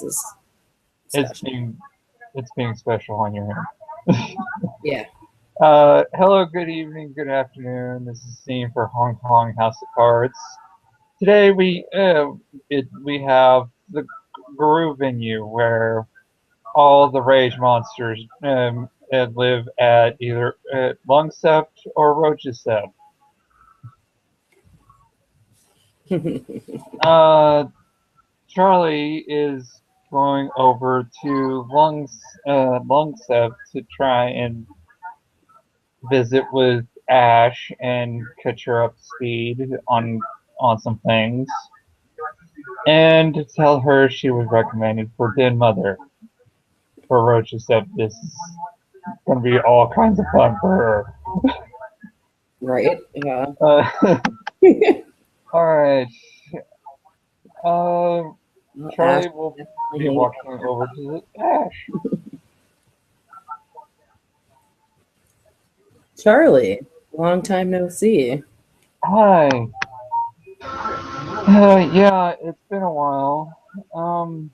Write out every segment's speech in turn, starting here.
is It's special. being special on your end. Yeah. Hello, good evening, good afternoon. This is Scene for Hong Kong House of Cards. Today we have the Guru venue where all the rage monsters live at either Lungsept or Rochestept. Uh, Charlie is going over to Lungsept to try and visit with Ash and catch her up to speed on some things, and to tell her she was recommended for Den Mother. For Roach said this is gonna be all kinds of fun for her. Right. Yeah. All right. Uh, Well, Ash Charlie will definitely be hanging walking over to Ash. Charlie, long time no see. Hi. Yeah, it's been a while. Um,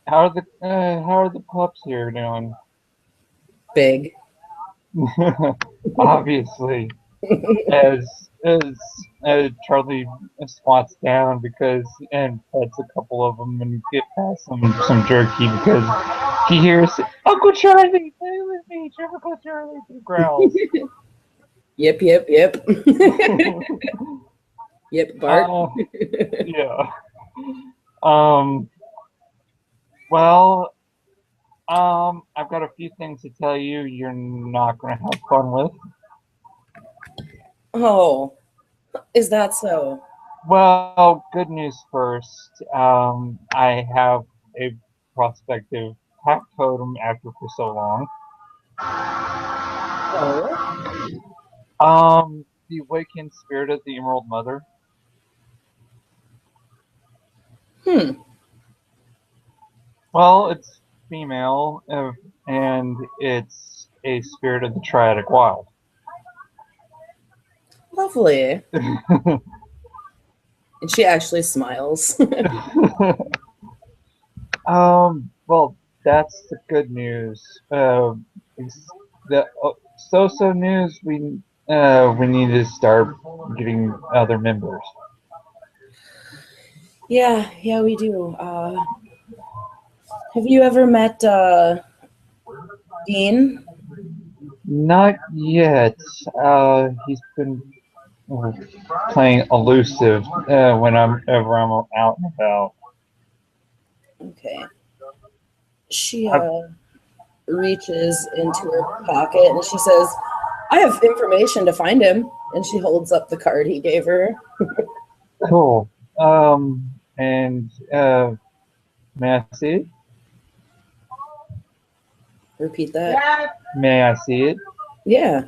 how are the pups here doing? Big. Obviously, as Charlie squats down because and pets a couple of them and get past some jerky because he hears Uncle Charlie, play with me, Uncle Charlie, he growls. Yep, yep, yep. Yep, Bart. uh, yeah. Um. Well. I've got a few things to tell you. You're not gonna have fun with. Oh, is that so? Well, good news first. I have a prospective pack totem after for so long. Oh. The awakened spirit of the Emerald Mother. Hmm. Well, it's female, and it's a spirit of the Triadic Wild. Lovely. And she actually smiles. Well, that's the good news. The so news we need to start getting other members. Yeah, yeah, we do. Have you ever met Dean? Not yet. He's been playing elusive whenever I'm out and about. Okay. She I, reaches into her pocket and she says, I have information to find him. And she holds up the card he gave her. cool. And may I see it? Repeat that. May I see it? Yeah.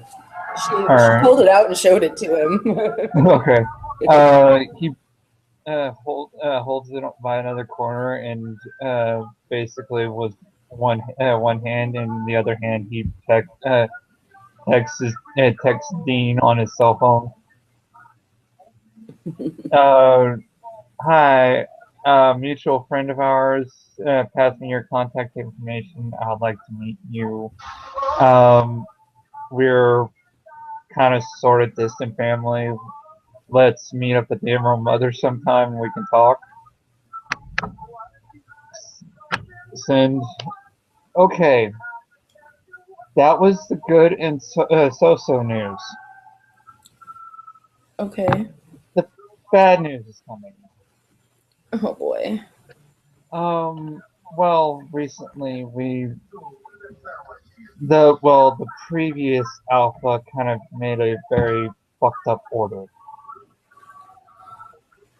She Alright. pulled it out and showed it to him. Okay. He holds it by another corner and basically was one hand and the other hand he texts Dean on his cell phone. Hi, mutual friend of ours passed me your contact information. I'd like to meet you. We're kind of sort of distant family. Let's meet up at the Emerald Mother sometime and we can talk. Send. Okay, that was the good and so news. Okay. The bad news is coming. Oh boy. Well, recently the previous alpha kind of made a very fucked up order.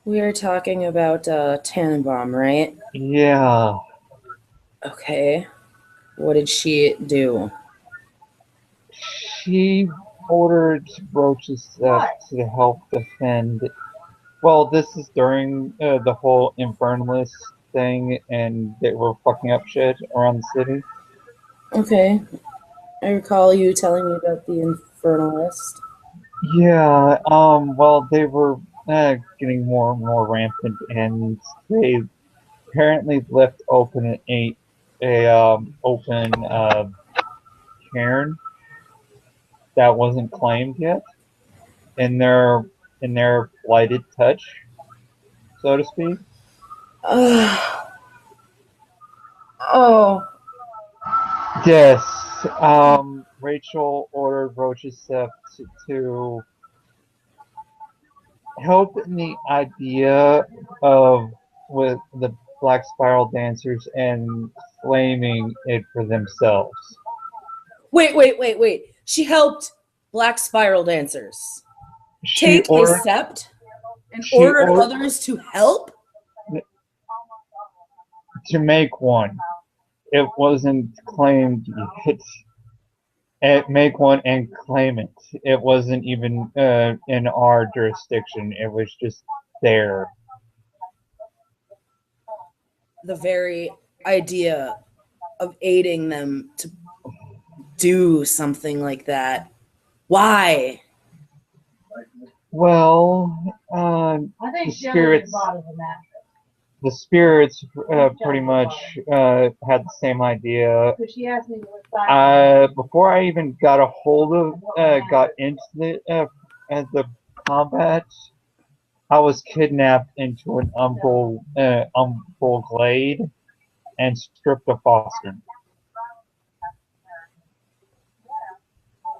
We are talking about Tannenbaum, right? Yeah, Okay. What did she do? she ordered Roach's to help defend. Well, this is during the whole Infernalist thing, and they were fucking up shit around the city. Okay. I recall you telling me about the Infernalist. Yeah, well, they were getting more and more rampant, and they apparently left open a open cairn that wasn't claimed yet in their blighted touch, so to speak. Oh, Yes. Rachel ordered Roach's to help in the idea of with the Black Spiral dancers and claiming it for themselves. wait. She helped Black Spiral dancers She take a ordered. sept and She ordered ordered others to help? to make one. It wasn't claimed yet. Make one and claim it. It wasn't even in our jurisdiction. It was just there. The very idea of aiding them to do something like that. Why? Well, I think the spirits. The spirits pretty much had the same idea. She asked me what Before I even got a hold of, got into the combat, I was kidnapped into an umbral glade and stripped of fostering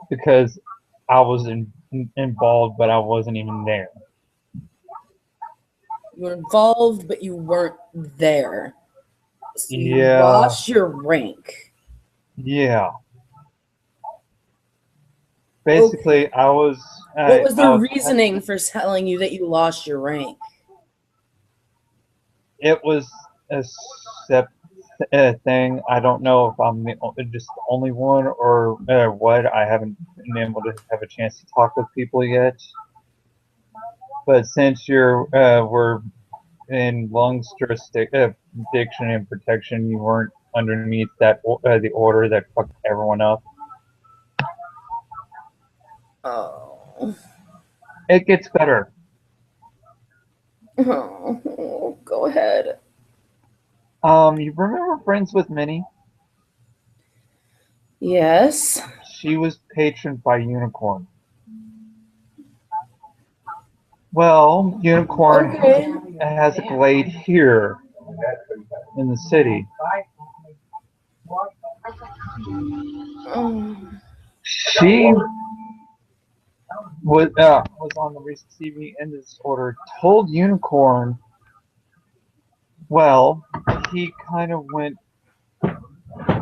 because I was involved, but I wasn't even there. You were involved, but you weren't there. So you Yeah. lost your rank. Yeah. Basically, Okay. I was. What was the reasoning for telling you that you lost your rank? It was a thing. I don't know if I'm just the only one or what. I haven't been able to have a chance to talk with people yet. But since we're in Lung's jurisdiction and protection, you weren't underneath that the order that fucked everyone up. Oh. It gets better. Oh, go ahead. You remember Friends with Minnie? Yes. She was patroned by Unicorn. Well, Unicorn has a glade here in the city. She was on the receiving end of this order, told Unicorn, well, he kind of went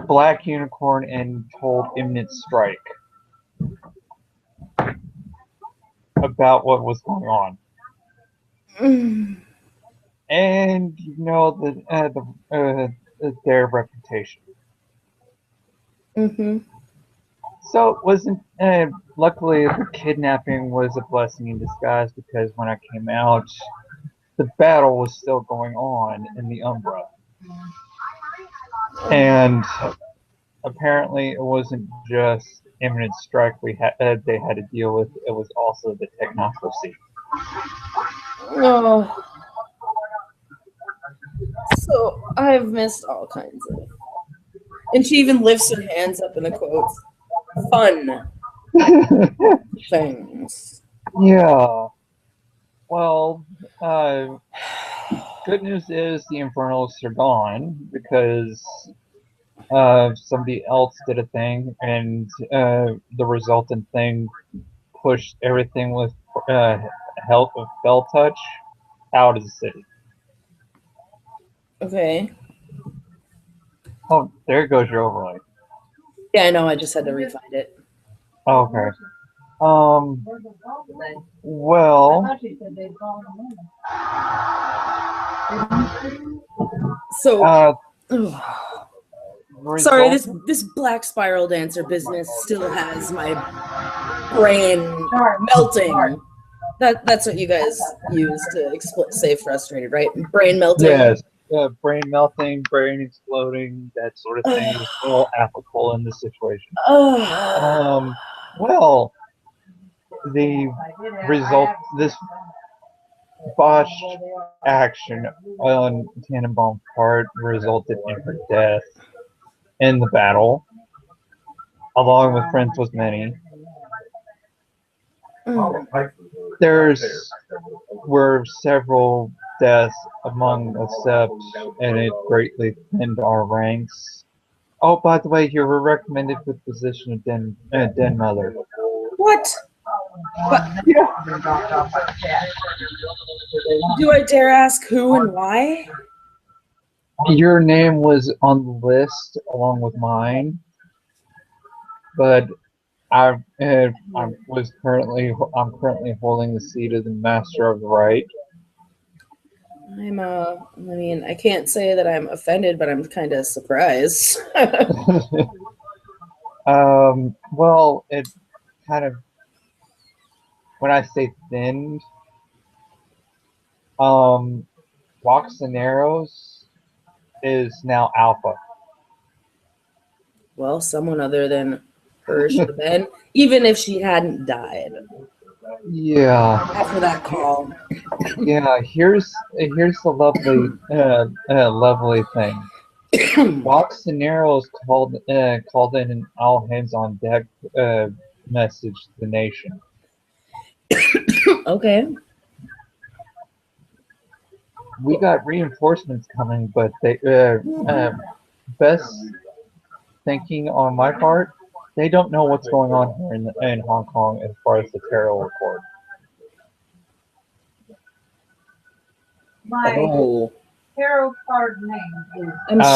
Black Unicorn and told Imminent Strike about what was going on. And you know their reputation. Mm-hmm. So it wasn't. Luckily, the kidnapping was a blessing in disguise because when I came out, the battle was still going on in the Umbra, and apparently it wasn't just imminent strike they had to deal with. It was also the technocracy. Oh. So I've missed all kinds of. And she even lifts her hands up in the quotes. Fun things. Yeah. Well, good news is the Infernals are gone because somebody else did a thing, and the resultant thing pushed everything with help of Bell Touch out of the city. Okay. Oh, there goes your overlay. Yeah, I know. I just had to re-find it. Okay. Well. So. Sorry, Result. this Black Spiral dancer business still has my brain melting. That's what you guys use to say frustrated, right? Brain melting. Yes. Brain melting, brain exploding, that sort of thing is all applicable in this situation. Well, the result, botched action on Tannenbaum's part resulted in her death in the battle, along with friends with many. There's were several deaths among the Seps, and it greatly thinned our ranks. Oh, by the way, you were recommended for the position of Den Mother. What? But Yeah. do I dare ask who and why? Your name was on the list along with mine, but I'm currently holding the seat of the Master of the Right. I mean, I can't say that I'm offended, but I'm kind of surprised. Well, it kind of, when I say thinned, Walks and Arrows is now Alpha. Well, someone other than her should have been, even if she hadn't died Yeah, after that call. yeah. Here's the lovely thing. Walks and Arrows called in an all hands on deck message to the nation. Okay. We got reinforcements coming, but they best thinking on my part, they don't know what's going on here in Hong Kong as far as the terror report. My Oh, tarot card name is.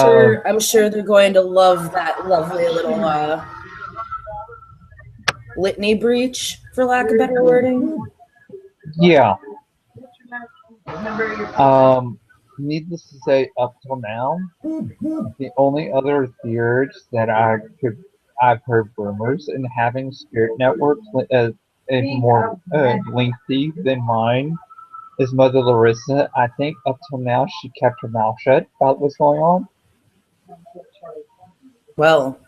I'm sure they're going to love that lovely little litany breach, for lack of better wording. Yeah. Remember your Needless to say, up till now, the only other theories that I've heard rumors and having spirit networks more lengthy than mine is Mother Larissa. I think up till now she kept her mouth shut about what's going on. Well,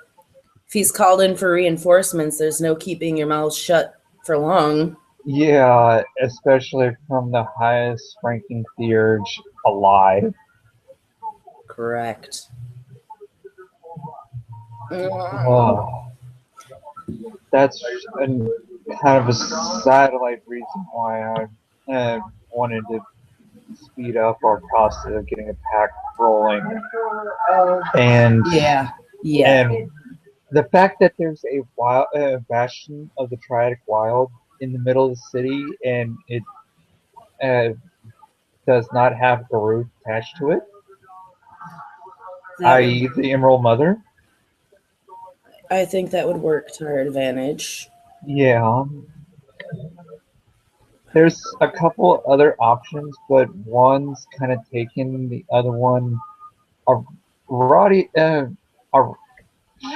if he's called in for reinforcements, there's no keeping your mouth shut for long. Yeah, especially from the highest ranking theurge alive. Correct. Oh, that's kind of a satellite reason why I wanted to speed up our process of getting a pack rolling. And Yeah. and the fact that there's a wild bastion of the Triadic Wild in the middle of the city, and it does not have Garou attached to it, i.e. the Emerald Mother. I think that would work to our advantage. Yeah. There's a couple other options, but one's kind of taken. The other one, Aradi,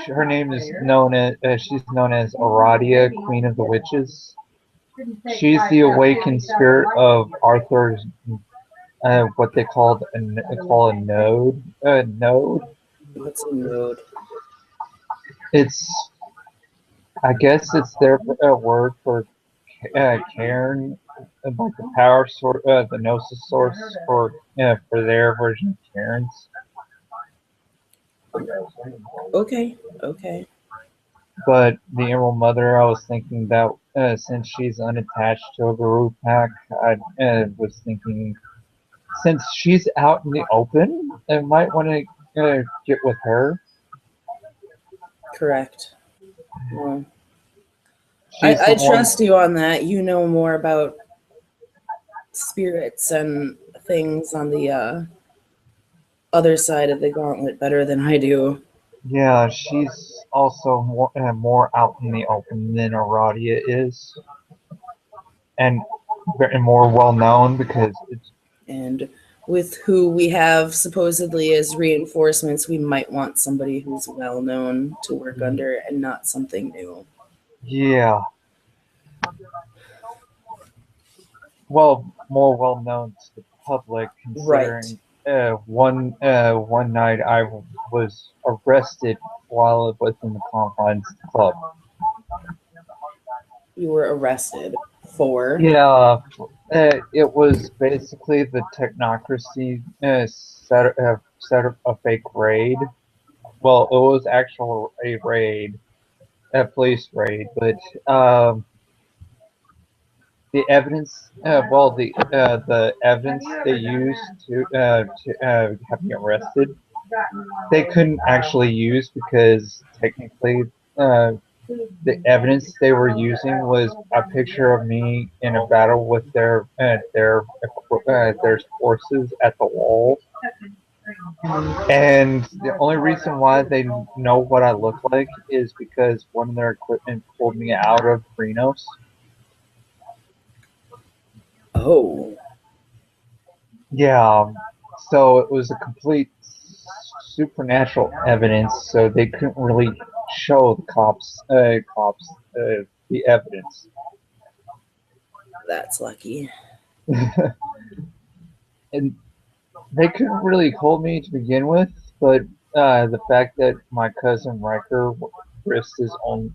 her name is known as she's known as Aradia, Queen of the Witches. She's the awakened spirit of Arthur's, what they call a node. Node. What's a node? It's, I guess, it's their word for Cairn, like the power source, the gnosis source for their version of Cairns. Okay. But the Emerald Mother, I was thinking that since she's unattached to a Garou pack, I was thinking since she's out in the open, I might want to get with her. Correct. Well, I trust you on that. You know more about spirits and things on the other side of the gauntlet better than I do. Yeah, she's also more out in the open than Aradia is, and more well known because it's. And with who we have supposedly as reinforcements, we might want somebody who's well known to work under and not something new. Yeah. Well, more well known to the public, considering one night I was arrested while within the confines of the club. You were arrested For? Yeah, it was basically the technocracy set up a fake raid. Well, it was actual a raid, a police raid, but the evidence, the evidence they used to have me arrested, they couldn't actually use because technically, uh, the evidence they were using was a picture of me in a battle with their forces at the wall, and the only reason why they know what I look like is because one of their equipment pulled me out of Reno's. Oh, Yeah, so it was a complete supernatural evidence, so they couldn't really show the cops the evidence. that's lucky. And they couldn't really hold me to begin with, but the fact that my cousin Riker risked his own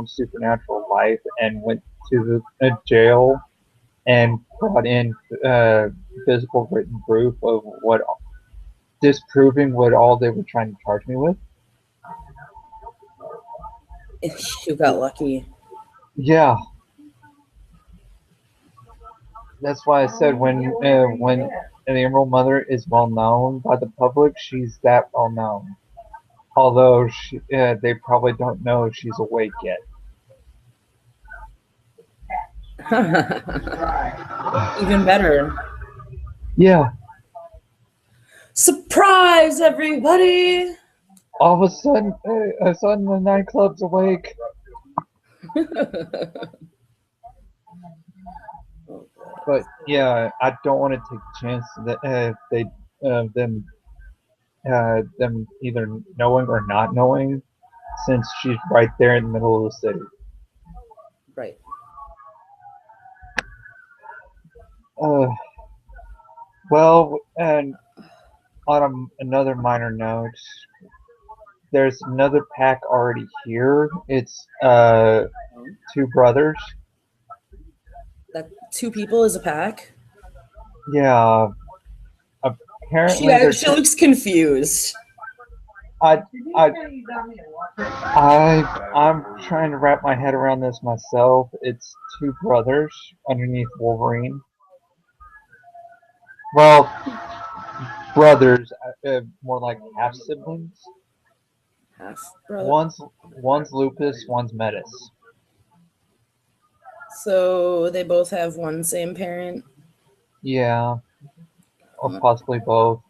supernatural life and went to the jail and brought in physical written proof of what disproving what all they were trying to charge me with. You got lucky. Yeah, that's why I said when an Emerald Mother is well known by the public, she's that well known. Although they probably don't know she's awake yet. Even better. Yeah, Surprise, everybody! all of a sudden the nightclub's awake. But yeah, I don't want to take the chance that they them either knowing or not knowing, since she's right there in the middle of the city. Right. Uh, well, and on another minor note, there's another pack already here. It's two brothers. That two people is a pack. Yeah, apparently She looks confused. I I'm trying to wrap my head around this myself. It's two brothers underneath Wolverine. Well, brothers, more like half siblings. Half brother. One's Lupus, one's Metis. So they both have one same parent. Yeah, or possibly both.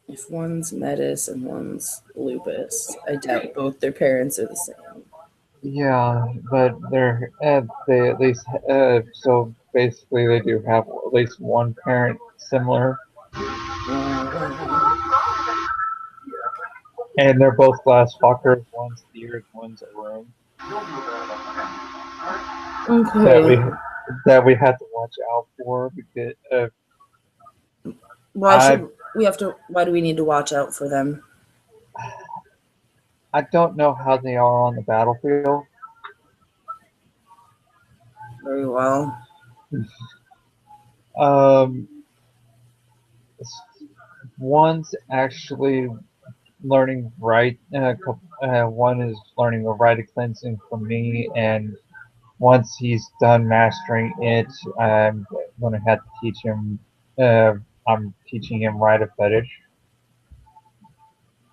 If one's Metis and one's Lupus, I doubt both their parents are the same. Yeah, but they at least so basically they do have at least one parent similar, and they're both glass fuckers. One's Sears, one's a room. Okay. That we have to watch out for because Why do we need to watch out for them? I don't know how they are on the battlefield. Very well. Um, one's actually learning right. One is learning a rite cleansing from me, and once he's done mastering it, I'm gonna have to teach him. I'm teaching him rite of fetish.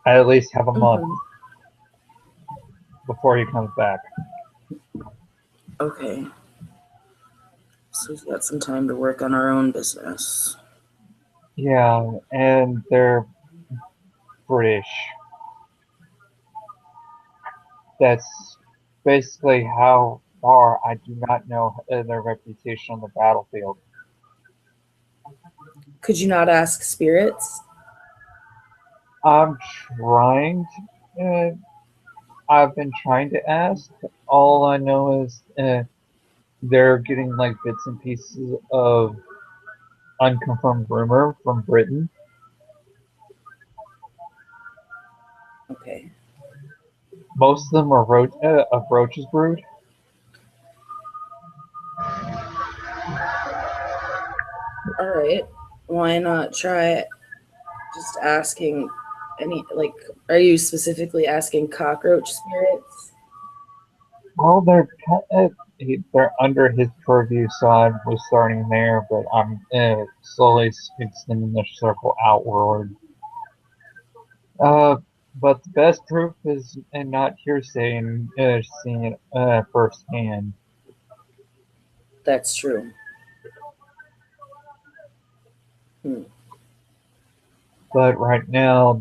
I at least have a month before he comes back. Okay. So we've got some time to work on our own business. Yeah, and they're British. That's basically how far I do not know their reputation on the battlefield. Could you not ask spirits? I'm trying to. I've been trying to ask. All I know is they're getting like bits and pieces of unconfirmed rumor from Britain. Okay. Most of them are of Roach's brood. All right. Why not try just asking any, like, are you specifically asking cockroach spirits? Well, they're under his purview, so I was starting there, but I'm slowly extending the circle outward. But the best proof is and not hearsay and seeing it firsthand. That's true. But right now,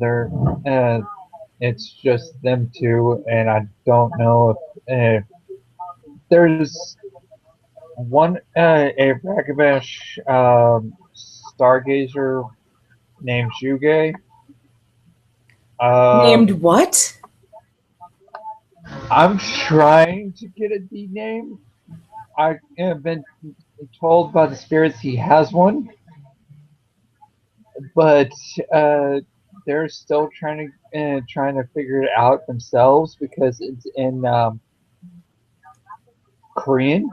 it's just them two, and I don't know if there's one a Ragabash stargazer named Juge. Named what? I'm trying to get a D name. I have been told by the spirits he has one, but they're still trying to figure it out themselves because it's in Korean.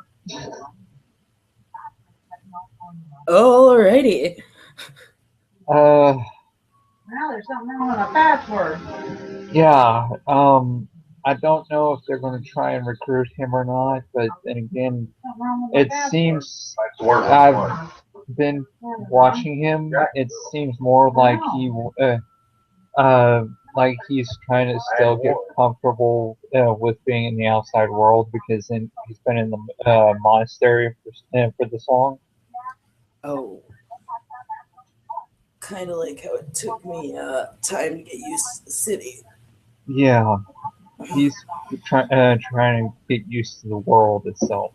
Alrighty. Now there's something wrong with my password. Yeah. I don't know if they're going to try and recruit him or not, but then again, Something wrong with my it password. seems I've been watching him. It seems more like he's trying to still get comfortable with being in the outside world because he's been in the monastery for this long. Oh. Kind of like how it took me time to get used to the city. Yeah, he's trying to get used to the world itself.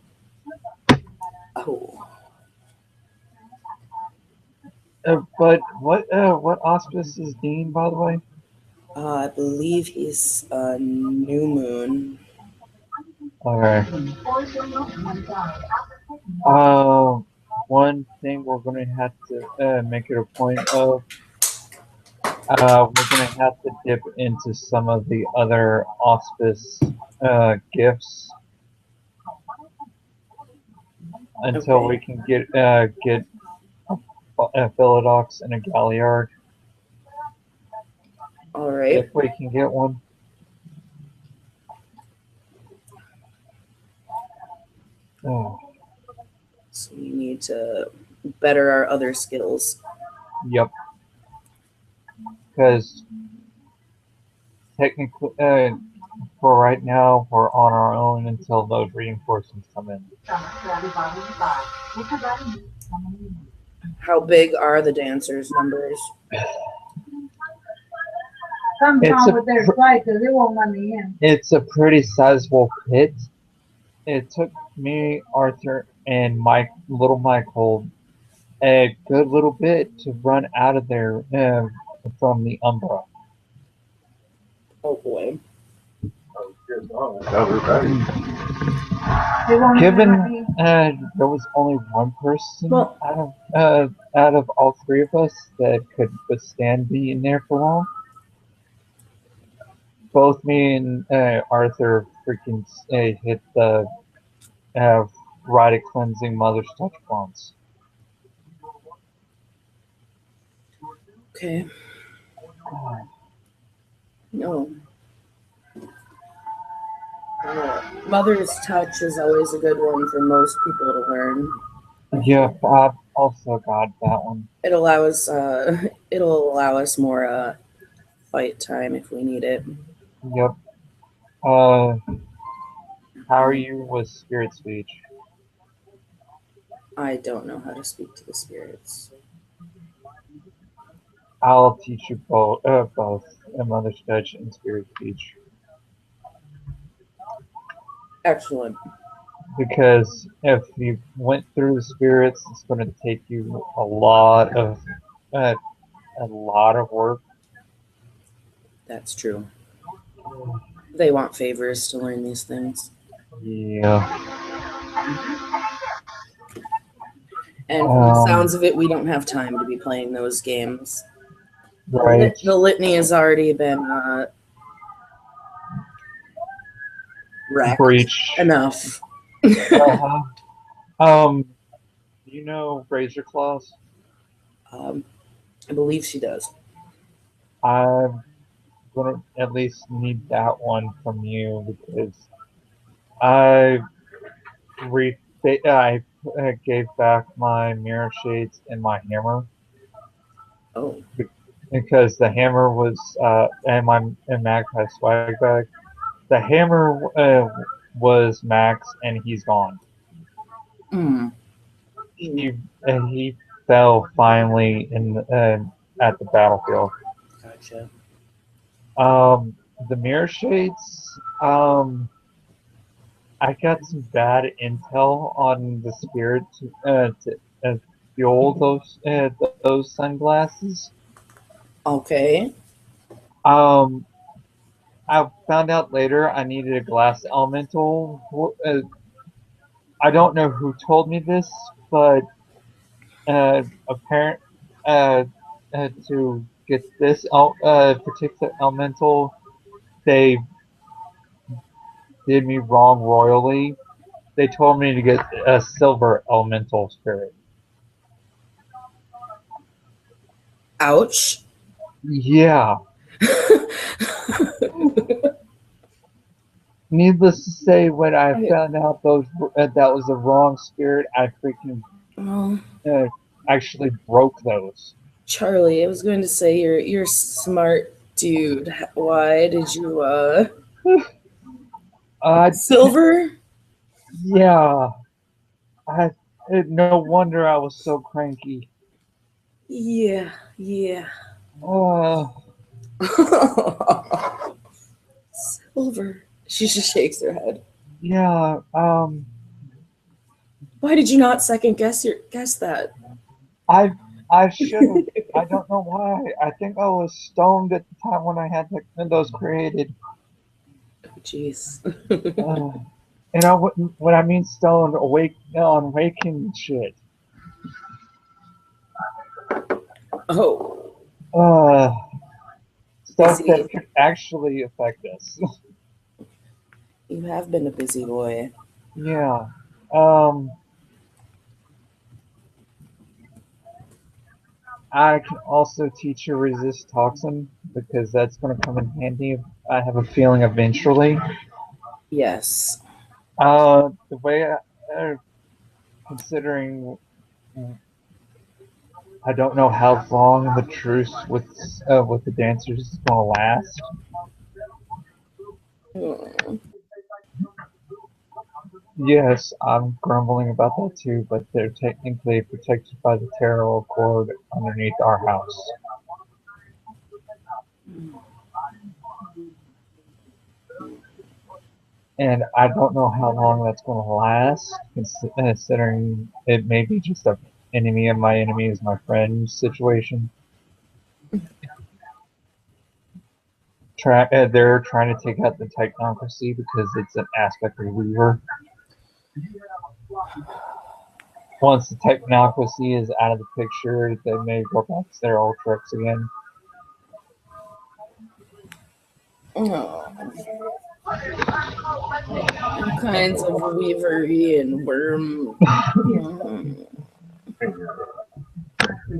Oh. But what auspice is Dean, by the way? I believe he's a new moon. Okay. One thing we're going to have to make it a point of. We're going to have to dip into some of the other auspice gifts until we can get a Philodox and a Galliard. All right. If we can get one. Oh. So we need to better our other skills. Yep. Because technically, for right now, we're on our own until those reinforcements come in. How big are the dancers' numbers? Something wrong with their site because it won't let me in. It's a pretty sizable pit. It took me, Arthur, and little Michael a good little bit to run out of there from the Umbra. Oh boy. Given there was only one person out of all three of us that could withstand being there for long, both me and Arthur freaking hit the rite cleansing mother's touch once. Okay. No. Mother's touch is always a good one for most people to learn. Yep, I've also got that one. It'll allow us more fight time if we need it. Yep. How are you with spirit speech? I don't know how to speak to the spirits. I'll teach you both mother's touch and spirit speech. Excellent. Because if you went through the spirits, it's going to take you a lot of work. That's true. They want favors to learn these things. Yeah. And from the sounds of it, we don't have time to be playing those games. Right. The litany has already been wrecked breach. enough. Uh-huh. You know razor claws? I believe she does. I'm gonna at least need that one from you because I I gave back my mirror shades and my hammer Oh, because the hammer was and Magpie swag bag. The hammer was Max and he's gone. mm. He fell finally in at the battlefield. Gotcha. The mirror shades. I got some bad intel on the spirit to fuel those sunglasses. Okay. Um, I found out later I needed a glass elemental. I don't know who told me this, but apparent to get this particular elemental, they did me wrong royally. They told me to get a silver elemental spirit. Ouch. Yeah. Needless to say, when I found out that was the wrong spirit, I freaking Well, actually broke those. Charlie, I was going to say you're a smart dude. Why did you silver? Yeah. I no wonder I was so cranky. Yeah, yeah. Uh, Silver. She just shakes her head. yeah. Why did you not second guess that? I should have. I don't know why. I think I was stoned at the time when I had those created. Jeez. And when I mean stoned, awake on waking shit. Oh, Stuff busy. that could actually affect us. You have been a busy boy. Yeah. I can also teach you resist toxin because that's going to come in handy. I have a feeling eventually. Yes. The way considering I don't know how long the truce with the dancers is going to last. Hmm. Yes, I'm grumbling about that too, but they're technically protected by the Tarot Accord underneath our house. And I don't know how long that's going to last, considering it may be just a enemy of my enemy is my friend situation. They're trying to take out the technocracy because it's an aspect of Weaver. Once the technocracy is out of the picture, they may go back to their old tricks again. Oh. All kinds of weavery and worm.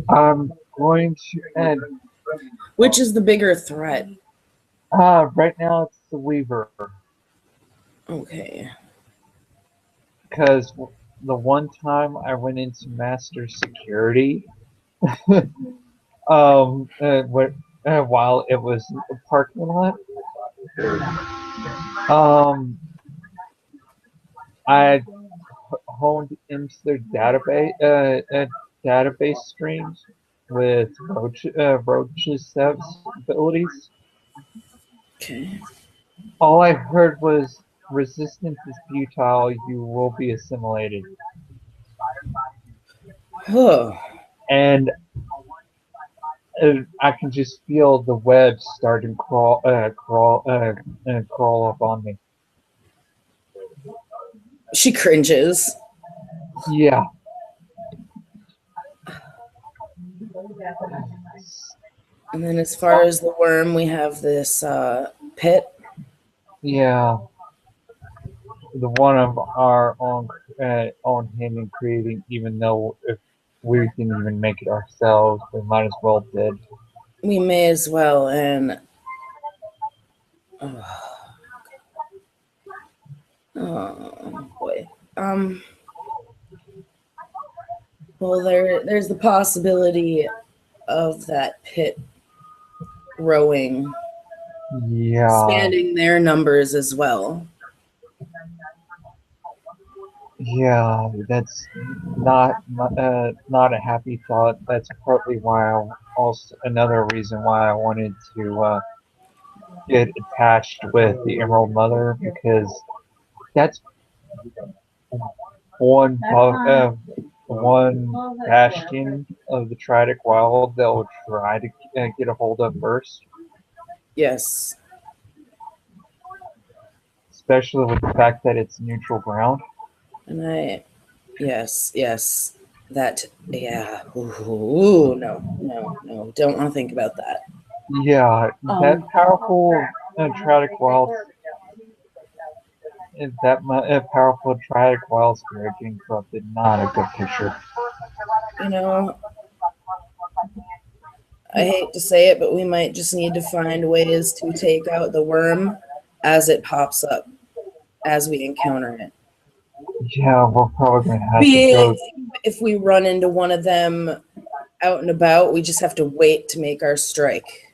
I'm going to end. Which is the bigger threat? Right now it's the Weaver. Okay. Because the one time I went into Master Security, while it was a parking lot, I honed into their database streams with Roach's abilities. Okay. All I heard was resistance is futile, you will be assimilated. Oh. And I can just feel the webs starting crawl up on me. She cringes. Yeah. And then as far as the worm, we have this pit. Yeah. the one of our own hand in creating, even though if we didn't even make it ourselves, we might as well did. We may as well, and oh boy. Well, there's the possibility of that pit growing, Yeah, expanding their numbers as well. yeah, that's not not a happy thought. That's partly why also another reason why I wanted to get attached with the Emerald Mother, because that's one bastion of the Triadic Wild they'll try to get a hold of first, Yes, especially with the fact that it's neutral ground. and yes, that, yeah. Ooh, no, don't want to think about that. Yeah, that powerful Triadic Wild, powerful Triadic Wild spirit getting corrupted, not a good picture. You know, I hate to say it, but we might just need to find ways to take out the worm as it pops up, as we encounter it. Yeah, we're probably gonna have Be to go. it if we run into one of them out and about, we just have to wait to make our strike.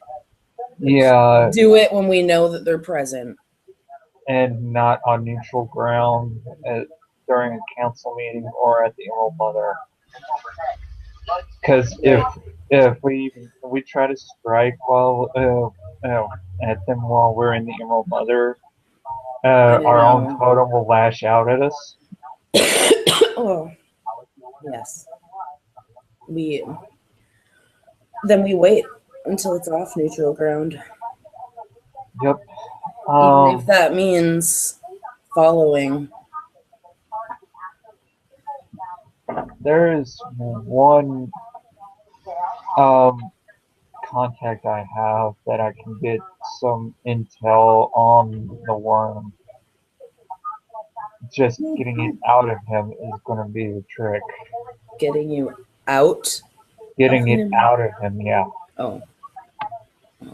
Yeah, Do it when we know that they're present. and not on neutral ground during a council meeting or at the Emerald Mother. Because if we try to strike while at them while we're in the Emerald Mother, our own know. totem will lash out at us. Oh, yes. Then we wait until it's off neutral ground. Yep. Even if that means following. There is one contact I have that I can get some intel on the worm. Just getting it out of him is going to be the trick. Getting you out? Getting it out of him, yeah. Oh.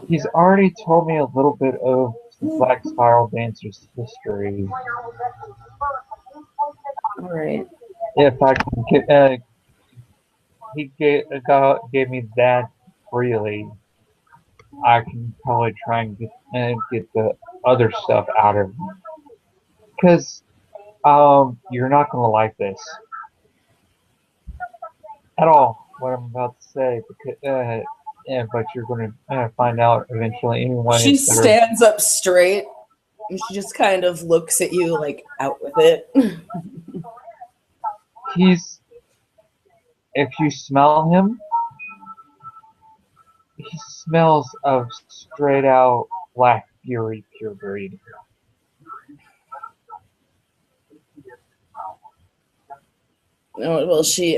He's already told me a little bit of the Black Spiral Dancer's history. All right. If I can get, he gave me that freely. I can probably try and get the other stuff out of him. Because you're not gonna like this at all. What I'm about to say, because but you're gonna find out eventually anyway. She stands up straight and she just kind of looks at you like, out with it. If you smell him, he smells of straight out Black Fury pure breed. Well, she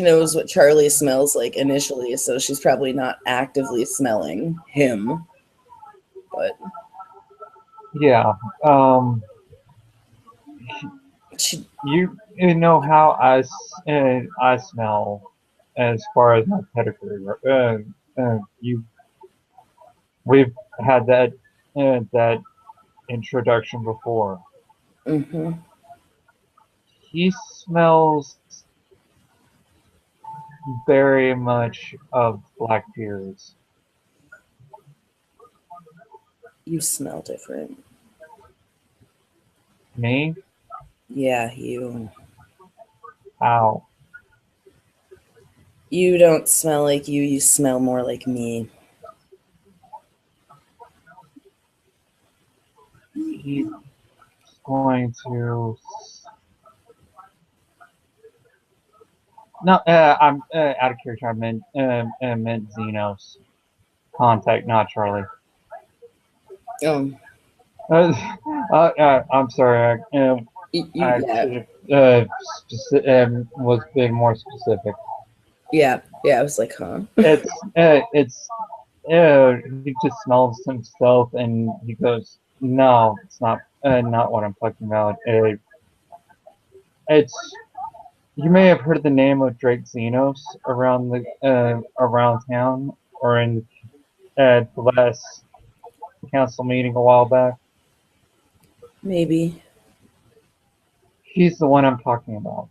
knows what Charlie smells like initially, so she's probably not actively smelling him. But yeah, you know how I smell as far as my pedigree. We've had that introduction before. mm-hmm. He smells very much of Black Tears. You smell different. Me? Yeah, you. How? You don't smell like you smell more like me. He's going to... No, I'm out of character. I meant Xenos. Contact, not Charlie. I'm sorry. I should have was being more specific. Yeah. I was like, huh? He just smells himself and he goes, no, it's not not what I'm talking about. It's you may have heard the name of Drake Xenos around town or in the last council meeting a while back. Maybe. He's the one I'm talking about.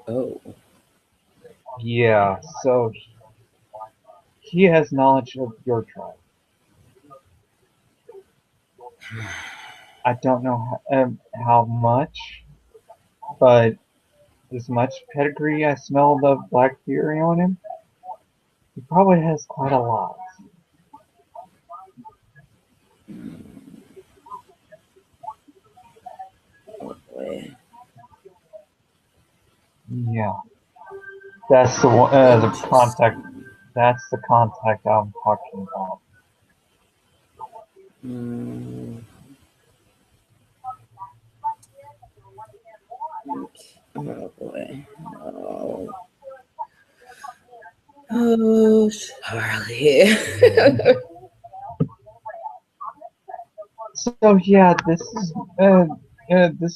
Oh. Yeah, so he has knowledge of your tribe. I don't know how much, but as much pedigree I smell the Black Fury on him, he probably has quite a lot. Oh boy. Yeah, that's the one, the contact. That's the contact I'm talking about. Mm. Oh boy. Oh. Oh, Charlie. So yeah, this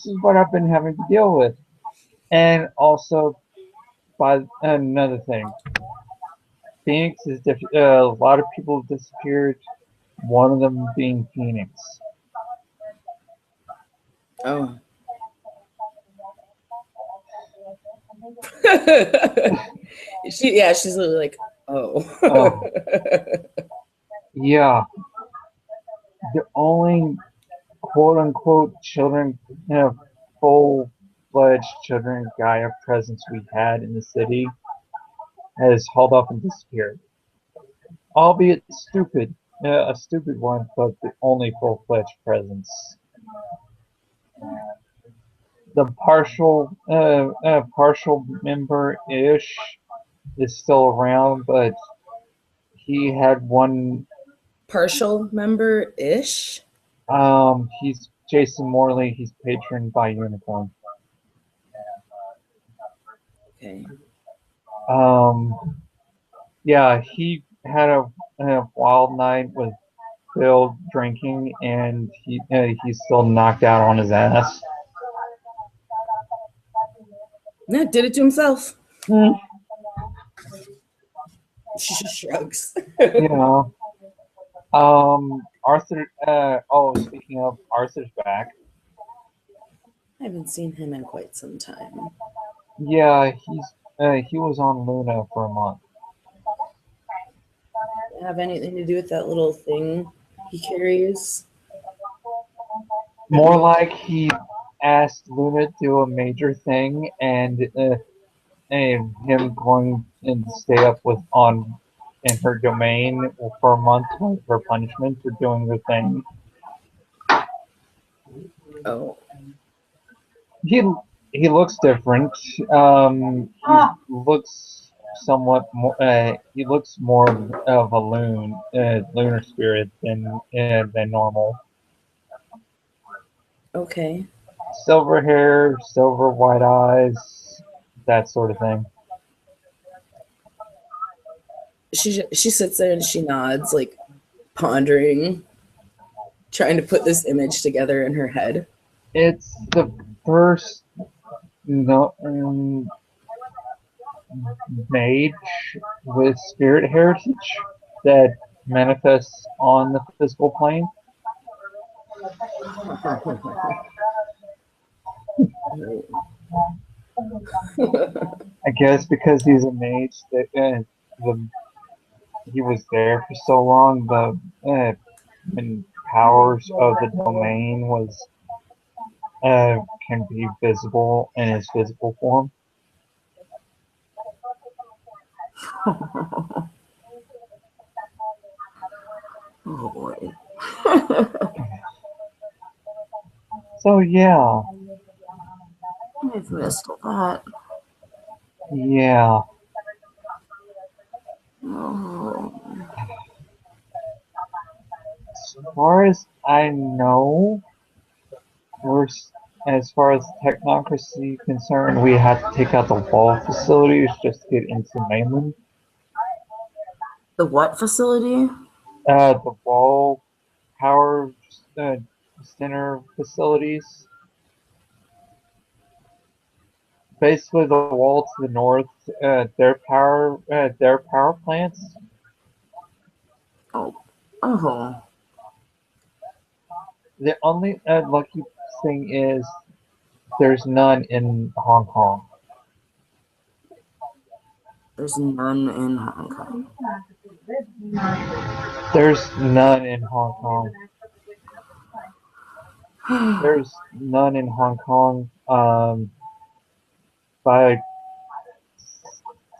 is what I've been having to deal with, and also by another thing, Phoenix is a lot of people have disappeared. One of them being Phoenix. Oh. She's literally like, oh. Oh. Yeah, the only quote unquote children, full-fledged children Gaia presence we had in the city has hauled off and disappeared. Albeit stupid, a stupid one, but the only full-fledged presence. The partial member-ish is still around, but he had one. Partial member-ish? He's Jason Morley. He's patroned by Unicorn. Okay. Yeah, he had a wild night with Bill drinking, and he's still knocked out on his ass. Yeah, did it to himself. Hmm. She just shrugs. You know. Arthur. Speaking of, Arthur's back. I haven't seen him in quite some time. Yeah, he was on Luna for a month. Have anything to do with that little thing he carries? More like he asked Luna to do a major thing, and him going and stay up in her domain for a month was her punishment for doing the thing. Oh. He looks different. He looks somewhat more. He looks more of a lunar spirit than normal. Okay. Silver hair, silver white eyes, that sort of thing. She sits there and she nods, like pondering, trying to put this image together in her head. It's the first mage with spirit heritage that manifests on the physical plane. I guess because he's a mage, that he was there for so long, the powers of the domain can be visible in his physical form. Oh boy. So yeah. I've missed a lot. Yeah. Oh. As far as I know, as far as technocracy concerned, we had to take out the wall facilities just to get into mainland. The what facility? The wall power center facilities. Basically, the wall to the north, their power plants. Oh, oh, The only lucky thing is there's none in Hong Kong. there's none in Hong Kong. There's none in Hong Kong. There's none in Hong Kong. If I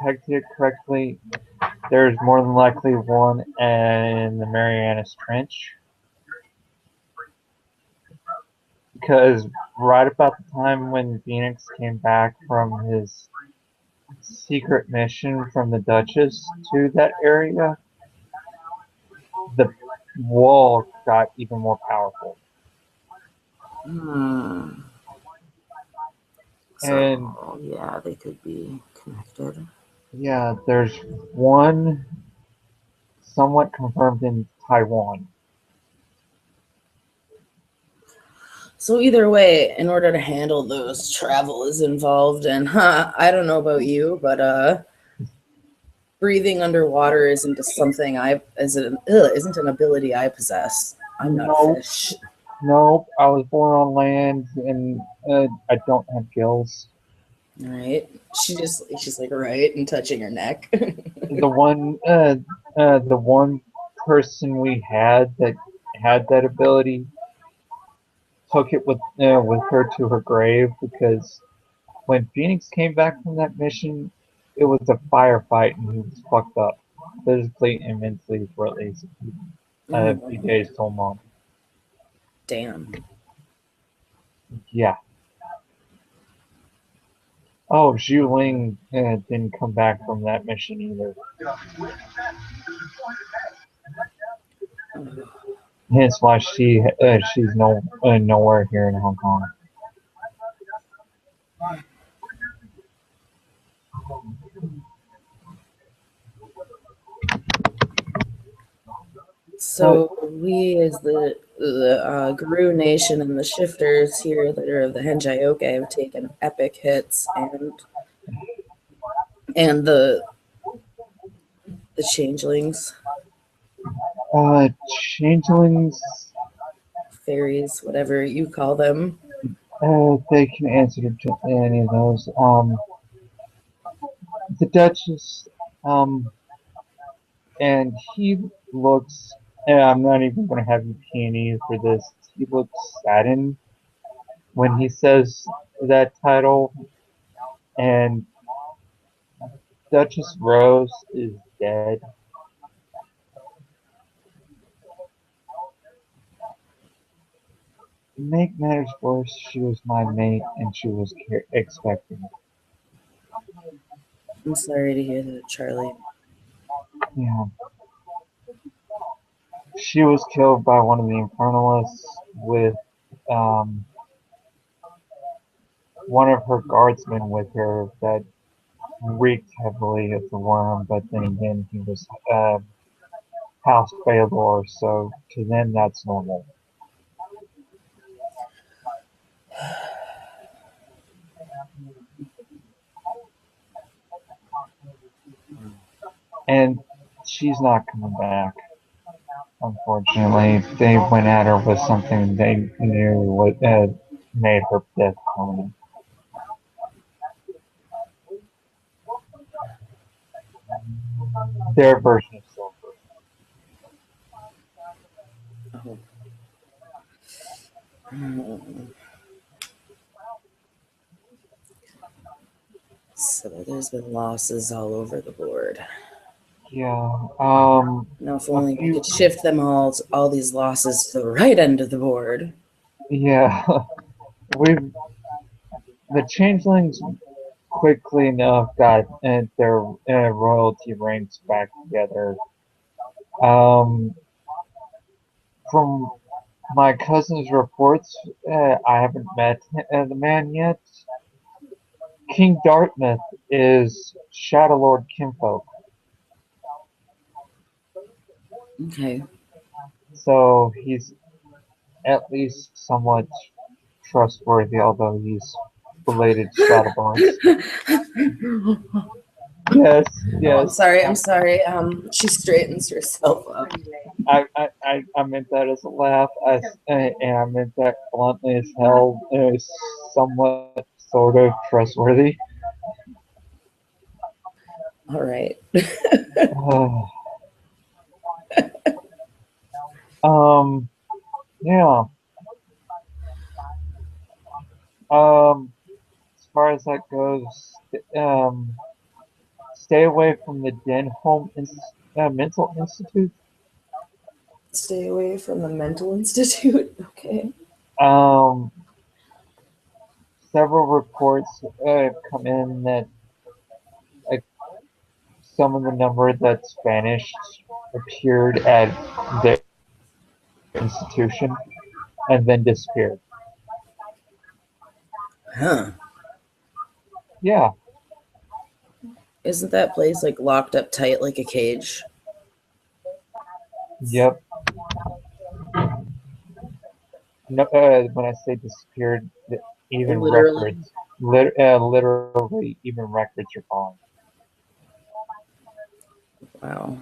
detected correctly, there's more than likely one in the Marianas Trench. Because right about the time when Phoenix came back from his secret mission from the Duchess to that area, the wall got even more powerful. And So, yeah, they could be connected. yeah, there's one somewhat confirmed in Taiwan. So either way, in order to handle those, travel is involved, and I don't know about you, but breathing underwater isn't something isn't an ability I possess. I'm not a Nope, fish. nope. I was born on land, and I don't have gills. All right. She's like right and touching her neck. The one person we had that ability took it with her to her grave because when Phoenix came back from that mission, it was a firefight and he was fucked up physically and mentally for at least a few days till mom. Damn. Yeah. Oh, Zhu Ling didn't come back from that mission either. Hence why she's nowhere here in Hong Kong. So we, as the Guru Nation and the shifters here that are of the Henjayoke, have taken epic hits, and the changelings, Changelings, fairies, whatever you call them. they can answer to any of those. The Duchess, and he looks. And I'm not even going to have you peony for this. He looks saddened when he says that title, and Duchess Rose is dead. To make matters worse, she was my mate, and she was expecting. I'm sorry to hear that, Charlie. Yeah. She was killed by one of the Infernalists with one of her guardsmen with her that reeked heavily of the worm, but then again, he was House Baylor, so to them that's normal. And she's not coming back. Unfortunately, they went at her with something they knew would made her death permanent. Their version of Silver. So there's been losses all over the board. Yeah. Now, if only we could shift them all these losses to the right end of the board. Yeah. The changelings quickly enough got their royalty ranks back together. From my cousin's reports, I haven't met the man yet. King Dartmouth is Shadow Lord Kinfolk. Okay. So he's at least somewhat trustworthy, although he's related to Shadowbones. Yes, Oh, I'm yes. sorry. I'm sorry. She straightens herself up. I meant that as a laugh, and I meant that bluntly as hell. Somewhat, sort of trustworthy. All right. Yeah. As far as that goes, stay away from the Mental Institute. Stay away from the mental institute. Okay. Um, Several reports have come in that like some of the number that's vanished appeared at the institution and then disappeared. Huh. Yeah, Isn't that place like locked up tight like a cage? yep. No, when I say disappeared, even Literally. records, literally, even records are gone. Wow.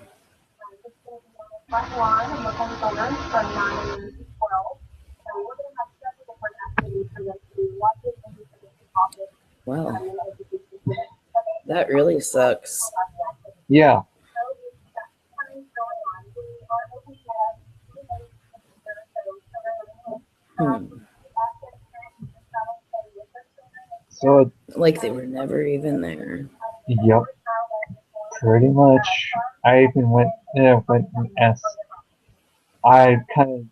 Well, that really sucks. Yeah, Hmm. so Like they were never even there. yep, pretty much. I even went and asked. I kind of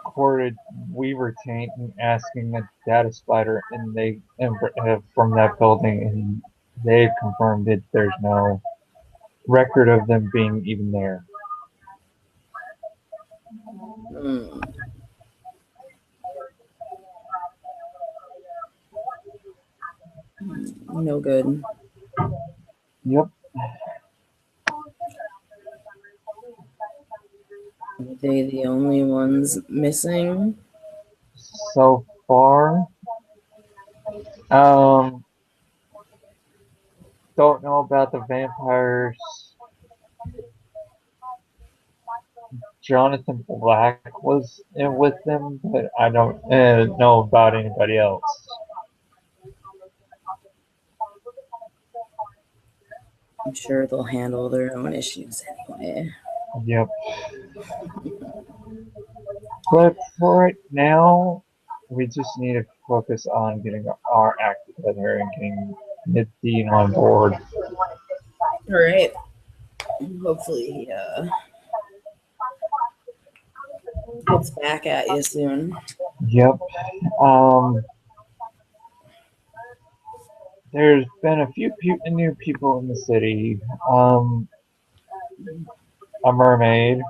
courted Weaver Taint and asking the data spider, and from that building, and they confirmed that there's no record of them being even there. Hmm. No good. Yep. Are they the only ones missing? So far, um, don't know about the vampires. Jonathan Black was with them, but I don't know about anybody else. I'm sure they'll handle their own issues anyway. Yep. But for right now, we just need to focus on getting our act together and getting Dean on board. All right. Hopefully he gets back at you soon. Yep. Um, there's been a few new people in the city. A mermaid.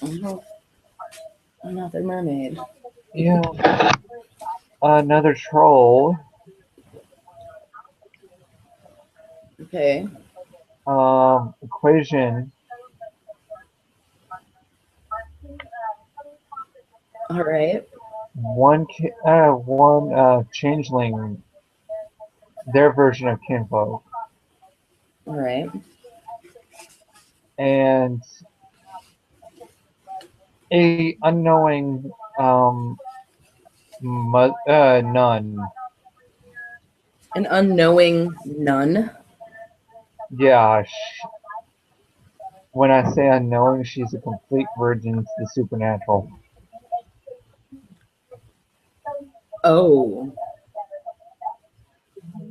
Oh, another mermaid. Yeah. Another troll. Okay. Equation. All right. One changeling. Their version of Kinfolk. All right. And a unknowing nun. An unknowing nun. Yeah, when I say unknowing, she's a complete virgin to the supernatural. Oh.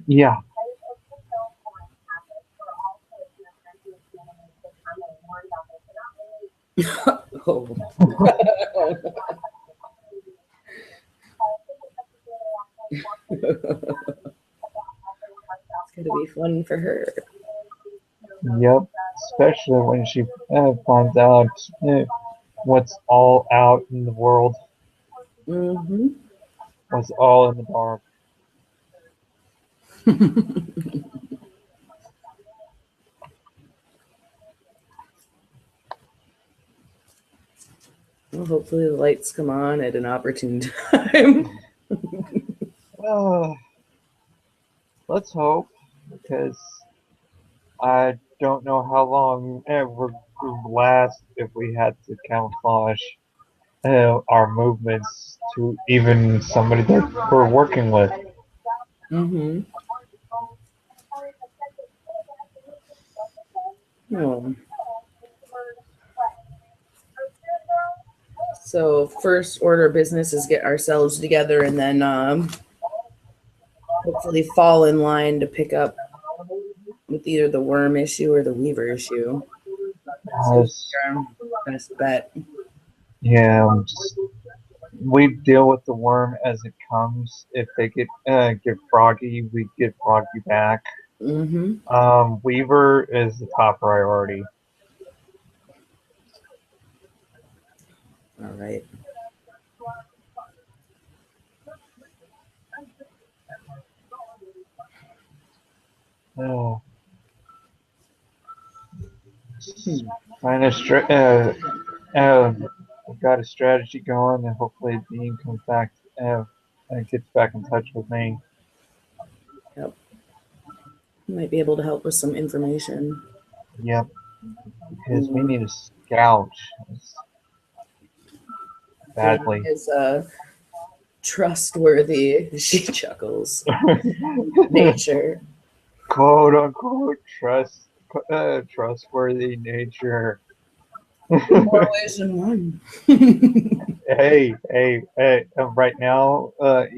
Yeah, Oh. It's gonna be fun for her. yep. Especially when she finds out what's all out in the world, Mm-hmm. what's all in the dark. Well, hopefully the lights come on at an opportune time. Let's hope, because I don't know how long it would last if we had to camouflage our movements to even somebody that we're working with. Mm-hmm. Oh. So first order of business is get ourselves together and then hopefully fall in line to pick up with either the worm issue or the weaver issue. So our best bet. Yeah, we deal with the worm as it comes. If they get froggy, we get froggy back. Mm-hmm. Weaver is the top priority. All right. Oh, Hmm. kind of got a strategy going, and hopefully Dean comes back and gets back in touch with me. Yep. You might be able to help with some information. Yep, because we Mm. need a scout Dean badly. is trustworthy, she chuckles, nature. Quote unquote trustworthy nature. In more ways than one. Hey, right now,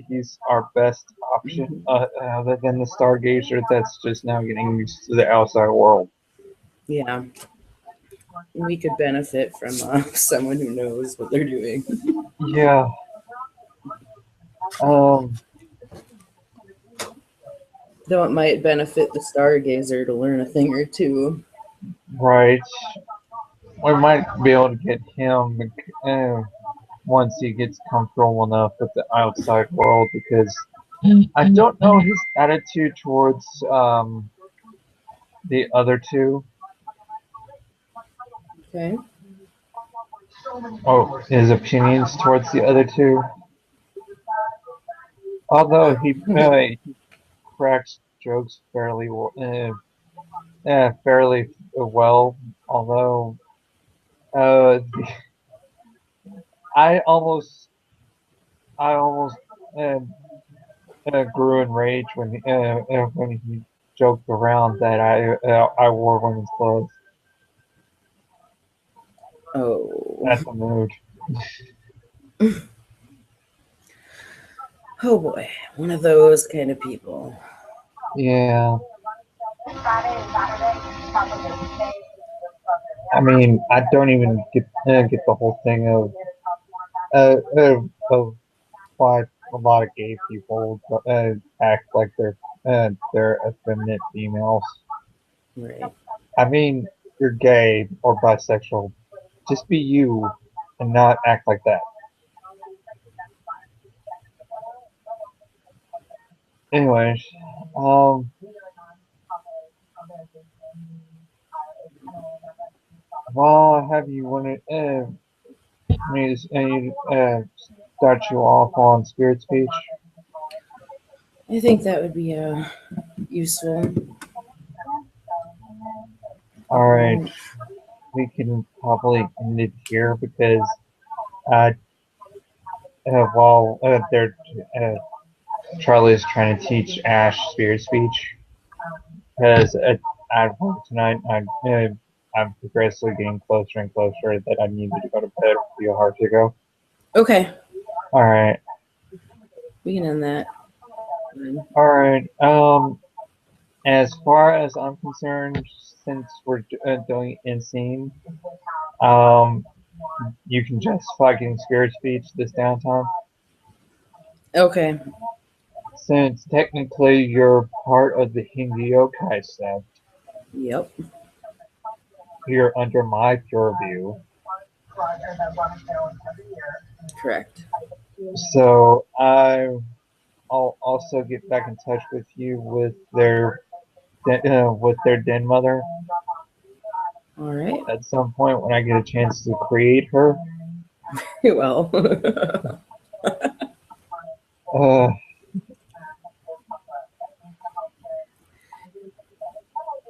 he's our best option, Mhm. other than the Stargazer that's just now getting used to the outside world. Yeah, we could benefit from someone who knows what they're doing. Yeah, um, Though it might benefit the stargazer to learn a thing or two. right. We might be able to get him once he gets comfortable enough with the outside world, because I don't know his attitude towards the other two. Okay. Oh, his opinions towards the other two. Although he cracks jokes fairly well. Although uh, I almost I almost uh, grew in rage when he joked around that I wore women's clothes Oh. at the mood. Oh boy. One of those kind of people. Yeah, I mean I don't even get the whole thing of why a lot of gay people act like they're effeminate females. Right. I mean, you're gay or bisexual. Just be you and not act like that. Anyways, um, well, I have you want start you off on spirit speech. I think that would be useful. All right, we can probably end it here because uh, while they're Charlie is trying to teach Ash spirit speech, because at work tonight, I'm progressively getting closer and closer that I needed to go to bed a few hours ago. Okay. All right, We can end that. all right. As far as I'm concerned, since we're doing insane, um, you can justify getting spirit speech this downtime, Okay. since technically you're part of the Hindi yokai sect. Yep. You're under my purview. Correct. So I'll also get back in touch with you with their den mother All right. at some point when I get a chance to create her. Well, Uh,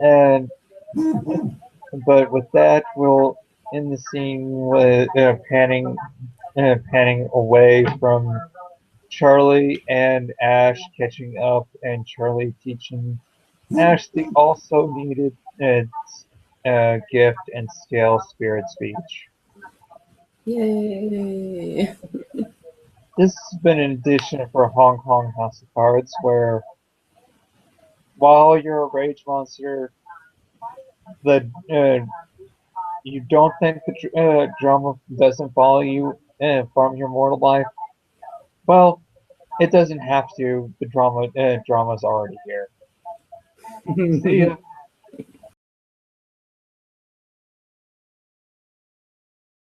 and but with that, we'll end the scene with panning away from Charlie and Ash catching up, and Charlie teaching Ash the also needed gift and scale spirit speech. yay. This has been an edition for Hong Kong House of Cards, where while you're a rage monster, the you don't think the drama doesn't follow you from your mortal life. Well, it doesn't have to. The drama's already here. See ya.